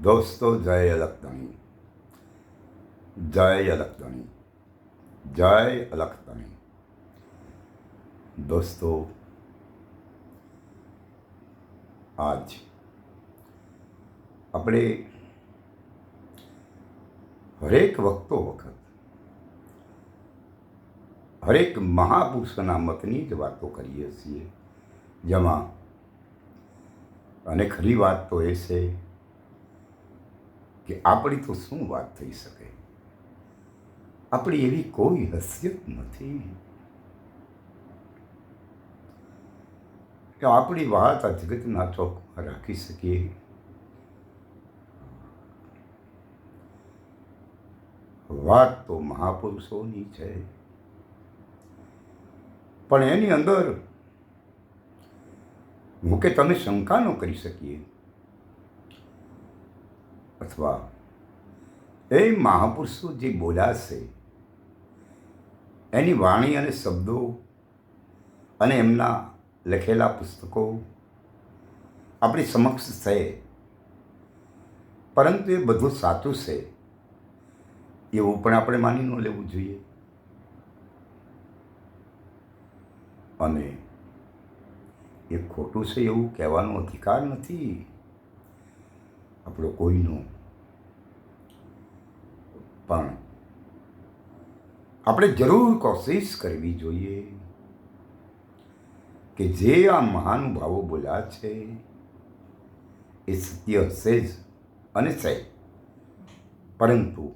દોસ્તો, જય અલખધણી, જય અલખધણી, જય અલખધણી. દોસ્તો, આજ આપણે હરેક વખત હરેક મહાપુરુષોના મતની જ વાતો કરીએ છીએ, જેમાં અને ખરી વાત તો એ છે કે આપણી તો શું વાત થઈ શકે. આપણી એવી કોઈ હસિયત નથી કે આપણી વાત આ જગતના ચોકમાં રાખી શકીએ. વાત તો મહાપુરુષોની છે, પણ એની અંદર હું કે તમે શંકા ન કરી શકીએ, અથવા એ મહાપુરુષો જે બોલ્યા છે એની વાણી અને શબ્દો અને એમના લખેલા પુસ્તકો આપણી સમક્ષ છે, પરંતુ એ બધું સાચું છે એવું પણ આપણે માની ન લેવું જોઈએ. અને એ ખોટું છે એવું કહેવાનો અધિકાર નથી આપણો કોઈનો, પણ આપણે જરૂર કોશિશ કરવી જોઈએ કે જે આ મહાનુભાવો બોલ્યા છે એ સત્ય હશે જ અને છે, પરંતુ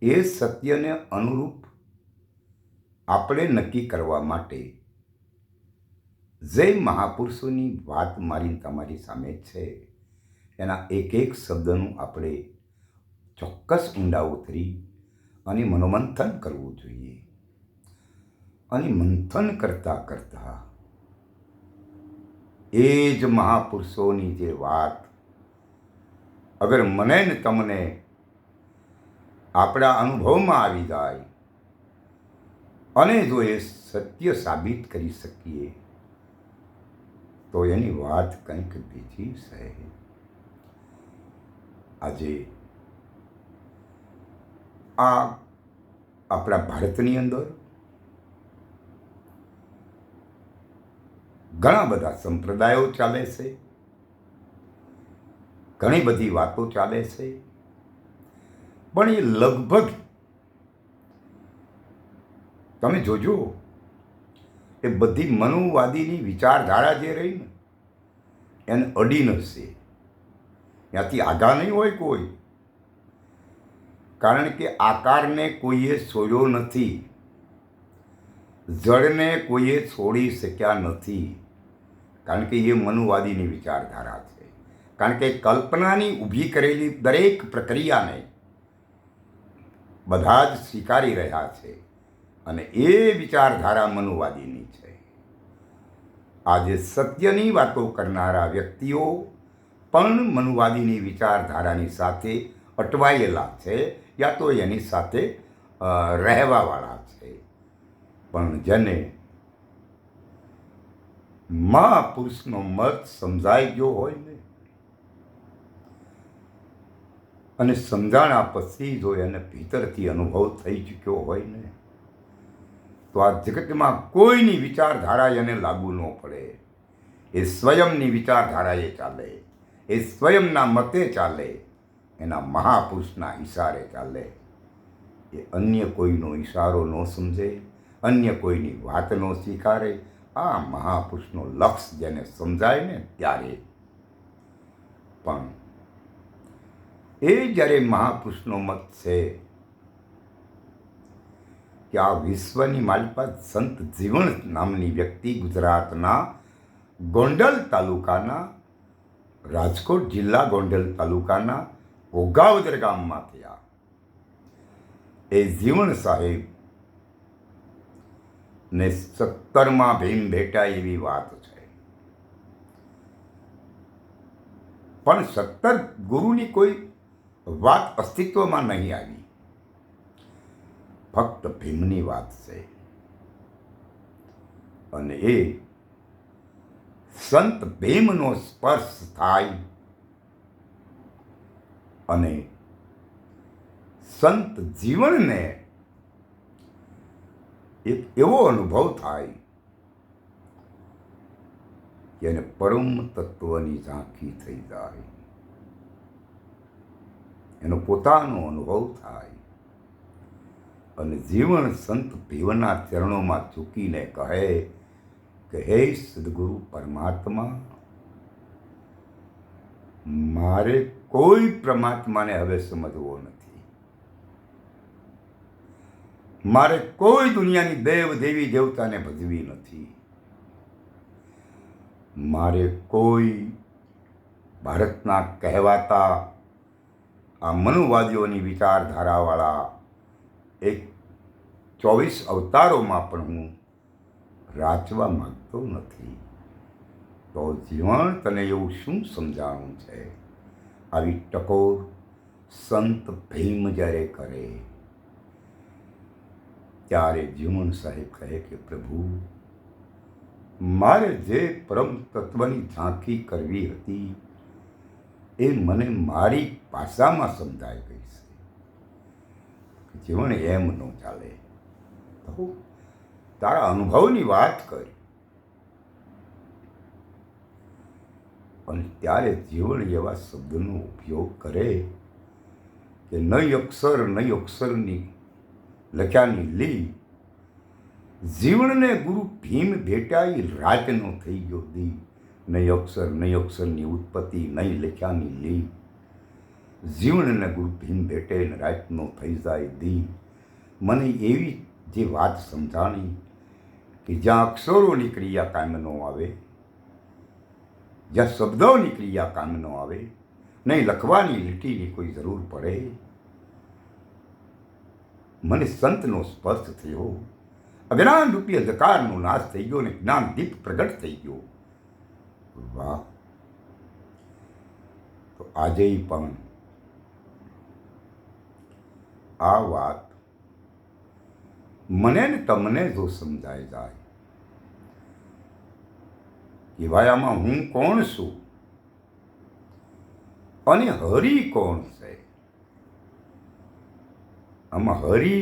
એ સત્યને અનુરૂપ આપણે નક્કી કરવા માટે જે મહાપુરુષોની વાત મારી તમારી સામે છે એના એક એક શબ્દનું આપણે ચોક્કસ ઊંડા ઉતરી અને મનોમંથન કરવું જોઈએ. અને મંથન કરતાં કરતાં એ જ મહાપુરુષોની જે વાત અગર મને ને તમને આપણા અનુભવમાં આવી જાય અને જો એ સત્ય સાબિત કરી શકીએ તો એની વાત કંઈક બીજી છે. આજે આ આપણા ભારતની અંદર ઘણા બધા સંપ્રદાયો ચાલે છે, ઘણી બધી વાતો ચાલે છે, પણ એ લગભગ તમે જોજો એ બધી મનુવાદીની વિચારધારા જે રહી ને એને અડીન હશે, ત્યાંથી આઘા નહીં હોય કોઈ, કારણ કે આકારને કોઈએ છોડ્યો નથી, જળને કોઈએ છોડી શક્યા નથી, કારણ કે એ મનુવાદીની વિચારધારા છે. કારણ કે કલ્પનાની ઊભી કરેલી દરેક પ્રક્રિયાને બધા જ સ્વીકારી રહ્યા છે અને એ વિચારધારા મનુવાદીની છે. આજે સત્યની વાતો કરનારા વ્યક્તિઓ પણ મનુવાદીની વિચારધારાની સાથે અટવાયેલા છે, યા તો એની સાથે રહેવાવાળા છે. પણ જેને મહાપુરુષનો મત સમજાઈ ગયો હોય ને, અને સમજાણા પછી જો એને ભીતરથી અનુભવ થઈ ચૂક્યો હોય ને, તો આ જગતમાં કોઈની વિચારધારા એને લાગુ ન પડે. એ સ્વયંની વિચારધારાએ ચાલે, એ સ્વયંના મતે ચાલે, એના મહાપુરુષના ઈશારે ચાલે. એ અન્ય કોઈનો ઈશારો ન સમજે, અન્ય કોઈની વાત ન સ્વીકારે. આ મહાપુરુષનો લક્ષ્ય જેને સમજાય ને ત્યારે. પણ એ જ્યારે મહાપુરુષનો મત છે કે આ વિશ્વની માલિપા સંત જીવણ નામની વ્યક્તિ ગુજરાતના ગોંડલ તાલુકાના, રાજકોટ જિલ્લા ગોંડલ તાલુકાના ઓગાવદર ગામમાં થયા. એ જીવણ સાહેબ ને 17માં ભીમ ભેટા એવી વાત છે, પણ 17 ગુરુની કોઈ વાત અસ્તિત્વમાં નહીં આવી, ફક્ત ભીમની વાત છે. અને એ સંત ભીમનો સ્પર્શ થાય અને સંત જીવનને એક એવો અનુભવ થાય કે એને પરમ તત્વની ઝાંખી થઈ જાય, એનો પોતાનો અનુભવ થાય અને જીવન સંત ભીવના ચરણોમાં ઝૂકીને કહે કે હે સદગુરુ પરમાત્મા, મારે કોઈ પરમાત્માને હવે સમજવો નથી, મારે કોઈ દુનિયાની દેવ દેવી દેવતાને ભજવી નથી, મારે કોઈ ભારતના કહેવાતા આ મનુવાદીઓની વિચારધારાવાળા એક 24 અવતારોમાં પણ હું રાચવા માંગતો નથી. તો જીવન તને એવું શું સમજાણું છે? આવી ટકોર સંત ભીમ જ્યારે કરે ત્યારે જીવન સાહેબ કહે કે પ્રભુ, મારે જે પરમ તત્વની ઝાંખી કરવી હતી એ મને મારી ભાષામાં સમજાઈ ગઈ છે. જીવન એમ ન ચાલે, તો તારા અનુભવની વાત કરી. અને ત્યારે જીવન એવા શબ્દનો ઉપયોગ કરે કે નહીં અક્ષરની લખ્યાની લી, જીવનને ગુરુ ભીમ ભેટાઈ રાતનો થઈ ગયો દી. નહીં અક્ષરની ઉત્પત્તિ, નહીં લખ્યાની લી, જીવનને ગુરુ ભીમ ભેટે ને રાતનો થઈ જાય દી. મને એવી જે વાત સમજાણી કે જ્યાં અક્ષરોની ક્રિયા કામ ન આવે, જ્યાં શબ્દોની ક્રિયા કામ ન આવે, નહીં લખવાની લીટીની કોઈ જરૂર પડે, મને સંતનો સ્પર્શ થયો, અજ્ઞાન રૂપી અંધકારનો નાશ થઈ ગયો ને જ્ઞાન દીપ પ્રગટ થઈ ગયો. વાહ! તો આજે પણ આ વાત મને ને તમને જો સમજાઈ જાય કે ભાઈ આમાં હું કોણ છું અને હરિ કોણ છે. આમાં હરિ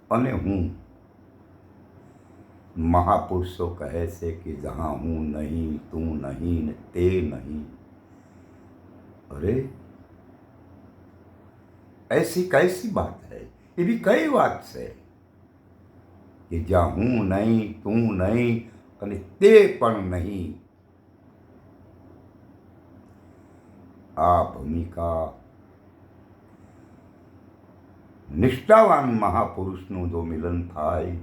અને હું, મહાપુરુષો કહે છે કે જહાં હું નહીં, તું નહીં ને તે નહીં. અરે ऐसी कैसी बात है? એવી કઈ વાત છે કે જ્યાં હું નહીં, તું નહીં અને તે પણ નહીં? આ ભૂમિકા નિષ્ઠાવાન મહાપુરુષનું જો મિલન થાય,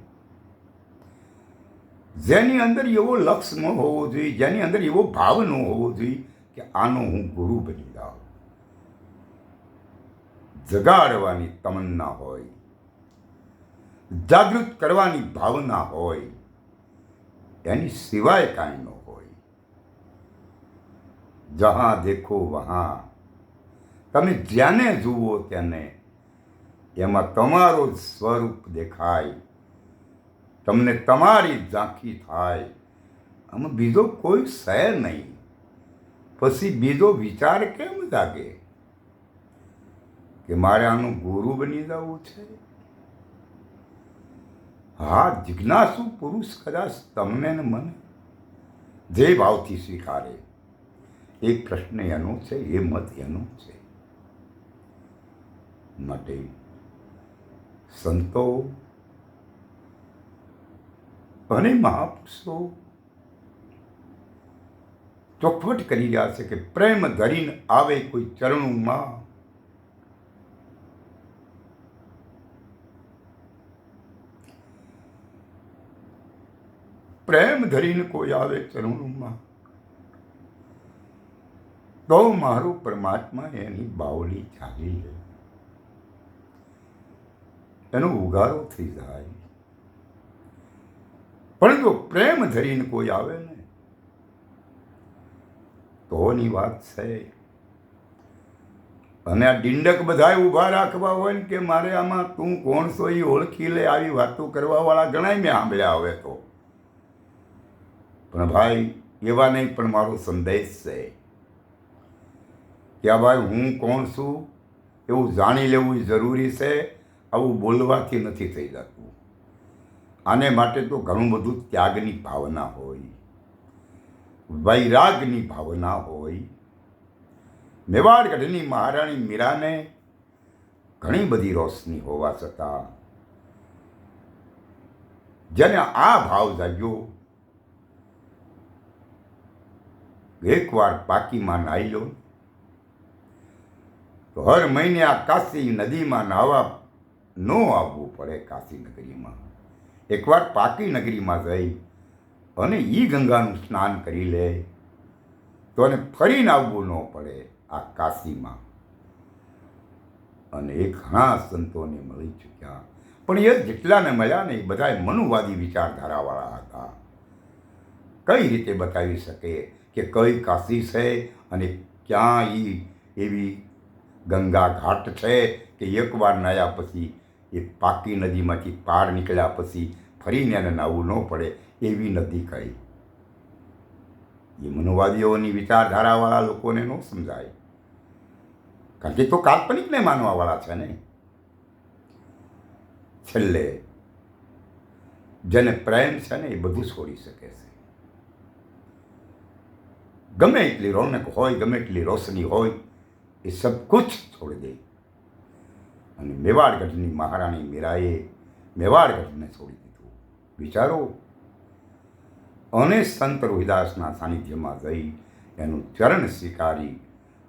જેની અંદર એવો લક્ષ્ય ન હોવો જોઈએ, જેની અંદર એવો ભાવ ન હોવો જોઈએ કે આનો હું ગુરુ બની જાઉં, જગાડવાની તમન્ના હોય, જાગૃત કરવાની ભાવના હોય, એની સિવાય કાંઈ ન હોય. જહાં દેખો વહાં, તમે જ્યાંને જુઓ તેને એમાં તમારો જ સ્વરૂપ દેખાય, તમને તમારી ઝાંખી થાય. આમાં બીજો કોઈ છે નહીં, પછી બીજો વિચાર કેમ જાગે કે મારે આનું ગુરુ બની જવું છે? હા, જિજ્ઞાસુ પુરુષ કદાચ તમને ને મને જે ભાવથી સ્વીકારે, એ પ્રશ્ન એનો છે, એ મત એનો છે. માટે સંતો અને મહાપુરુષો ચોખવટ કરી રહ્યા છે કે પ્રેમ ધરીને આવે કોઈ ચરણોમાં, પ્રેમ ધરીને કોઈ આવે ચરણોમાં, તો મારું પરમાત્મા એની બાવલી ચાલી લે, એનો ઉગારો થઈ જાય. પણ જો પ્રેમ ધરીને કોઈ આવે ને, તોની વાત છે. અને આ ડિંડક બધાય ઊભા રાખવા હોય ને કે મારે આમાં તું કોણ છો એ ઓળખી લે, આવી વાતો કરવાવાળા ઘણાય મેં સાંભળ્યા હવે તો. પણ ભાઈ એવા નહીં, પણ મારો સંદેશ છે કે આ ભાઈ હું કોણ છું એવું જાણી લેવું જરૂરી છે. આવું બોલવાથી નથી થઈ જતું. આને માટે તો ઘણું બધું ત્યાગની ભાવના હોય, વૈરાગની ભાવના હોય. મેવાડગઢની મહારાણી મીરાને ઘણી બધી રોશની હોવા છતાં જેને આ ભાવ જાગ્યો, એકવાર પાકીમાં નાહી લો તો હર મહિને આ કાશી નદીમાં નાહવા ન આવવું પડે. કાશી નગરીમાં એકવાર પાકી નગરીમાં જઈ અને ઈ ગંગાનું સ્નાન કરી લે તો એને ફરીને આવવું ન પડે આ કાશીમાં. અને એ ઘણા સંતોને મળી ચૂક્યા, પણ એ જેટલાને મળ્યા ને એ બધા મનુવાદી વિચારધારાવાળા હતા. કઈ રીતે બતાવી શકે કે કઈ કાશી છે અને ક્યાં એવી ગંગા ઘાટ છે કે એકવાર નાહ્યા પછી એ પાકી નદીમાંથી પાર નીકળ્યા પછી ફરીને એને નાહવું ન પડે એવી નદી કઈ? એ મનુવાદીઓની વિચારધારાવાળા લોકોને ન સમજાય, કારણ કે તો કાલ્પનિકને માનવાવાળા છે ને. છેલ્લે જેને પ્રેમ છે ને એ બધું છોડી શકે છે. ગમે એટલી રોનક હોય, ગમે એટલી રોશની હોય, એ સબ કુછ છોડી દે. અને મેવાડગઢની મહારાણી મીરાએ મેવાડગઢને છોડી દીધું. વિચારો. અને સંત રોહિદાસના સાનિધ્યમાં જઈ એનું ચરણ સ્વીકારી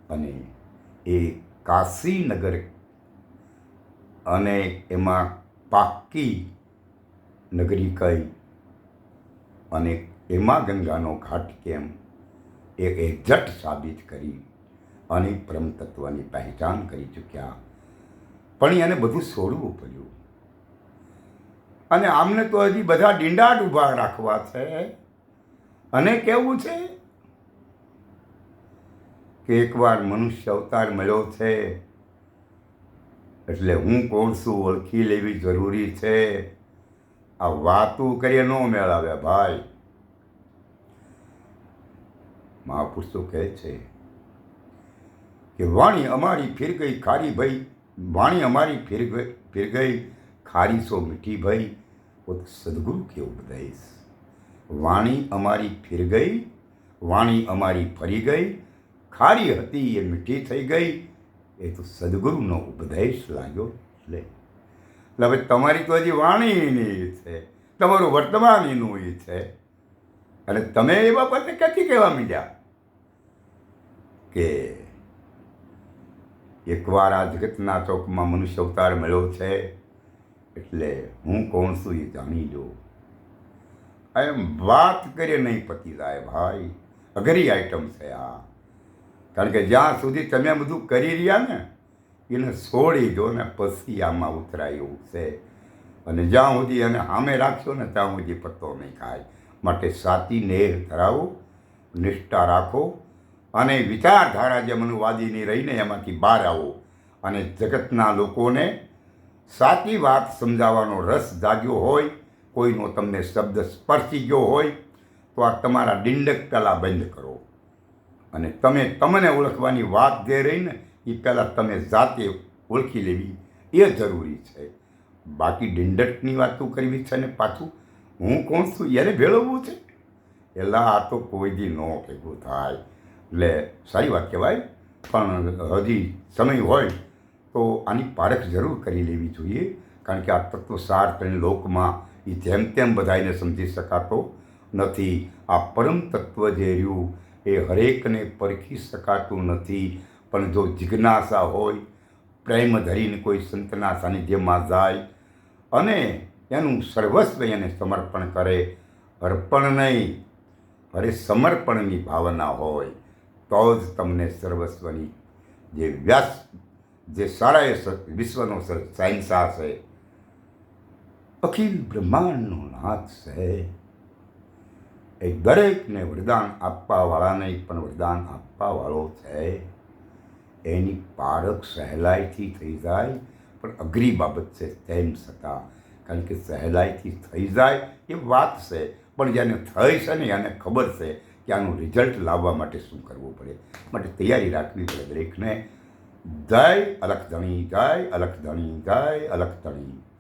અને એ કાશીનગર અને એમાં પાકી નગરી કઈ અને એમાં ગંગાનો ઘાટ કેમ એ એક્ઝેક્ટ સાબિત કરી અને પરમ તત્વની પહેચાન કરી ચૂક્યા. પણ એને બધું છોડવું પડ્યું. અને આમને તો હજી બધા ડીંડાટ ઊભા રાખવા છે અને કેવું છે કે એકવાર મનુષ્ય અવતાર મળ્યો છે એટલે હું કોણ છું ઓળખી લેવી જરૂરી છે. આ વાતું કરીએ ન મેળાવે ભાઈ. મહાપુરુષો કહે છે કે વાણી અમારી ફિર ગઈ ખારી ભાઈ, વાણી અમારી ફિર ગઈ ખારી સો મીઠી ભાઈ, वो तो सदगुरु के उपदेश. વાણી અમારી ફિર ગઈ, વાણી અમારી ફરી ગઈ, ખારી હતી એ મીઠી થઈ ગઈ, એ તો સદગુરુનો ઉપદેશ લાગ્યો. એટલે હવે તમારી તો હજી વાણીની છે, તમારું વર્તમાનીનું છે, અને તમે એ બાબતે ક્યાંથી કહેવા માંડ્યા કે એકવાર આ જગતના ચોકમાં મનુષ્ય અવતાર મળ્યો છે એટલે હું કોણ છું એ જાણી લો. એમ વાત કરીએ નહીં પતી જાય ભાઈ. અઘરી આઈટમ છે આ. કારણ કે જ્યાં સુધી તમે બધું કરી રહ્યા ને એને છોડી દો ને પછી આમાં ઉતરાય એવું છે. અને જ્યાં સુધી એને સામે રાખશો ને ત્યાં સુધી પત્તો નહીં ખાય. માટે સાચી નેહ ધરાવો, નિષ્ઠા રાખો અને વિચારધારા જે મનુવાદીની રહીને એમાંથી બહાર આવો અને જગતના લોકોને સાચી વાત સમજાવવાનો રસ જાગ્યો હોય, કોઈનો તમને શબ્દ સ્પર્શી ગયો હોય તો આ તમારા ડિંડક પહેલાં બંધ કરો અને તમને ઓળખવાની વાત જે રહી ને એ પહેલાં તમે જાતે ઓળખી લેવી એ જરૂરી છે. બાકી ડિંડકની વાતો કરવી છે ને પાછું હું કોણ છું એને ભેળવવું છે, એટલે આ તો કોઈ દી ન ભેગું થાય. એટલે સારી વાત કહેવાય, પણ હજી સમય હોય તો આની પારખ જરૂર કરી લેવી જોઈએ. કારણ કે આ તત્વસાર કરીને લોકમાં એ જેમ તેમ બધાને સમજી શકાતો નથી. આ પરમ તત્વ જે રહ્યું એ હરેકને પરખી શકાતું નથી. પણ જો જિજ્ઞાસા હોય, પ્રેમ ધરીને કોઈ સંતના સાનિધ્યમાં જાય અને એનું સર્વસ્વ એને સમર્પણ કરે, અર્પણ નહીં અરે સમર્પણની ભાવના હોય તો જ તમને સર્વસ્વની જે સારા વિશ્વનો શહેનશાહ છે, અખિલ બ્રહ્માંડનો નાથ છે, એ દરેકને વરદાન આપવાવાળાને પણ વરદાન આપવાવાળો છે. એની પારખ સહેલાઈથી થઈ જાય, પણ અઘરી બાબત છે તેમ છતાં. કારણ કે સહેલાઈથી થઈ જાય એ વાત છે, પણ જેને થઈ છે ને એને ખબર છે કે આનું રિઝલ્ટ લાવવા માટે શું કરવું પડે. માટે તૈયારી રાખવી પડે દરેકને. જય અલખધણી, જય અલખધણી, જય અલખધણી.